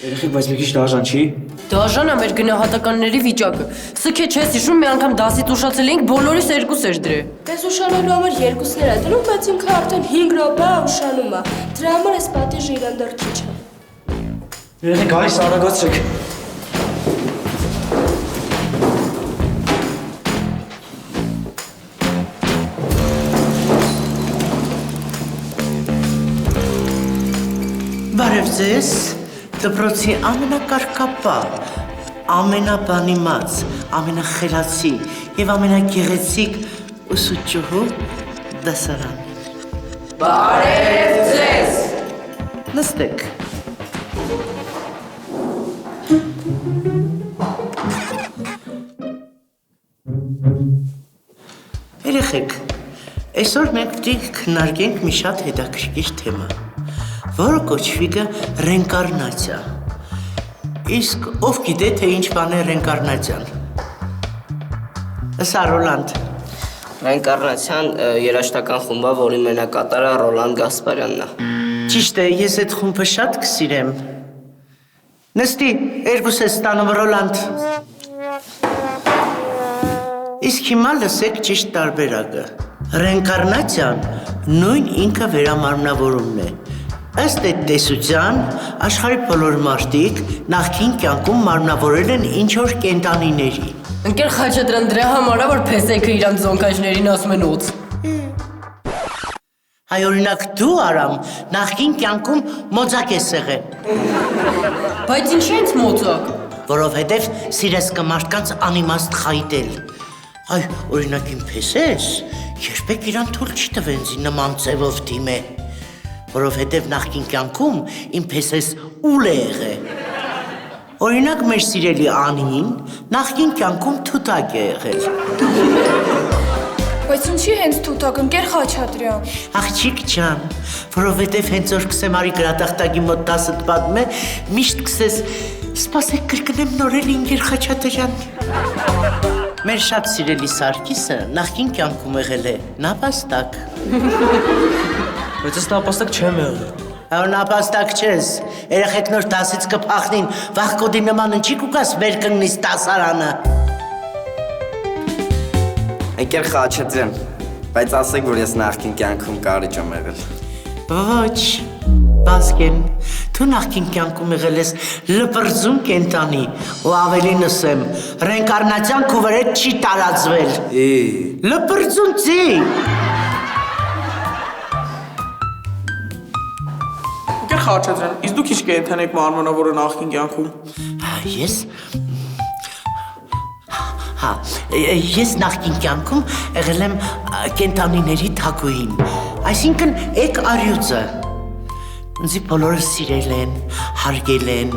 Երեխեք, բայց մի քիչ դաժան չի։ Դաժան է մեր գնահատականների վիճակը։ Սքե չես հիշում, մի անգամ դասից ուշացել էինք, բոլորիս 2 էր դրել։ Ես ուշանալու համար 2-ներ է դնում, բայց ինքը արդեն 5 րոպե է ուշանում է։ Դրա համար այս պատիժը իրան դեռ քիչ է։ Երեխեք, այս արագացրեք։ Բարև ձեզ, դպրոցի ամենակարգապահ, ամենաբանիմաց, ամենախելացի և ամենագեղեցիկ ուսուցչուհու դասարան։ Բարև ձեզ։ Նստեք։ Երեխեք, այսօր մենք պետք է քննարկենք մի շատ հետաքրքիր թեմա, որը կոչվի է ռենկարնացիա։ Իսկ ով գիտե, թե ինչ բան է ռենկարնացիան։ Սա Ռոլանդ։ Ռենկարնացիան երաժշտական խումբ է, որի մենակատարը Ռոլանդ Գասպարյանն է։ Ճիշտ է, ես այդ խումբը շատ կսիրեմ։ Նստի, երկուս ես ստանում Ռոլանդ։ Իսկ հիմա լսեք ճիշտ տարբերակը։ Ռենկարնացիան նույն ինքը վերամարմնավորումն է։ Ըստ այդ տեսության, աշխարհի բոլոր մարդիկ նախկին կյանքում մարմնավորել են ինչ-որ կենդանիների։ Ընկեր Խաչատրյան, դրա համար է, որ փեսեքը իրանց զոնքաժներին ասում են ուց։ Հայ օրինակ դու Արամ նախկին կյանքում մոծակ ես եղել, Բայց ինչի՞ ինձ մոծակ։ որովհետև սիրես կը մարդկանց անիմաստ խայտել։ Այ օրինակ իմ փեսես երբեք իրան թույլ չի տվենց նման ձևով դիմե, որովհետև նախկին կյանքում իմ փեսես ուլ է եղել։ Օրինակ մեր սիրելի Անին նախկին կյանքում թութակ է եղել։ Բայց ինչի հենց թութակ, ընկեր Խաչատրյան։ Աղջիկ ջան, որովհետև հենց որ կսեմ արի գրատախտակի մոտ 10-ըդ պատմե, միշտ կսես սպասեք կրկնեմ նորել ինգեր Խաչատրյան։ Մեր շատ սիրելի Սարգիսը նախկին կյանքում եղել է նապաստակ։ Բայց ես նապաստակ չեմ եղել։ Որ նապաստակ չես, երեխեք նոր 10-ից կփախնին, վաղ կոդի նման ընչի կուկաս վեր կննիս դասարանը։ Ընկեր Խաչատրյան, բայց ասեք, որ ես նախկին կյանքում կարիճ եմ եղել։ Ոչ, Բասկեն, դու նախկին կյանքում եղել ես լպրծուն կենտանի, ու ավելին ասեմ, ռենկարնացիան քո վրա չի տարածվել։ Լպրծուն ծի։ Ընկեր Խաչատրյան, իսկ դուք ինչ կենթանեք մարմնավորը նախկին կյանքում։ Ես նախկին կյանքում եղել եմ կենտանիների թագուհին, այսինքն էկ արյուծը։ Ինձի բոլորը սիրել են, հարգել են,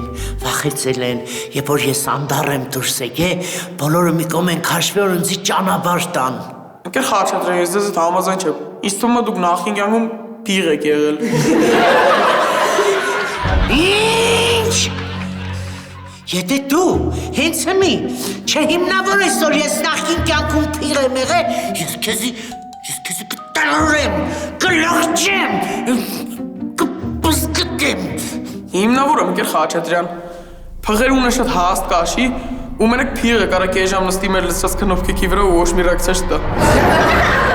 վախեցել են, երբ որ ես անդառ եմ դուրս եկել, բոլորը մի կողմ են քաշվել, որ ինձի ճանապարհ տան։ Ընկեր Խաչատրյան, ես ձեզ հետ համաձայն չեմ։ Իսկ թվում է դուք նախկին կյանքում փիղ եք եղել։ Ինչ։ Եթե դու հենց հիմի չհիմնավորես, որ ես նախկին կյանքում փիղ եմ եղել, ես քեզի կտարորեմ, կլողջեմ, կպզկտեմ։ Հիմնավոր եմ, ընկեր Խաչատրյան։ Փղեր ունեն շատ հաստ կաշի, ու մենակ փիղը կարա կես ժամ նստի մեր լսած քնոփքեքի վրա ու ոչ մի ռեակցիա չտա։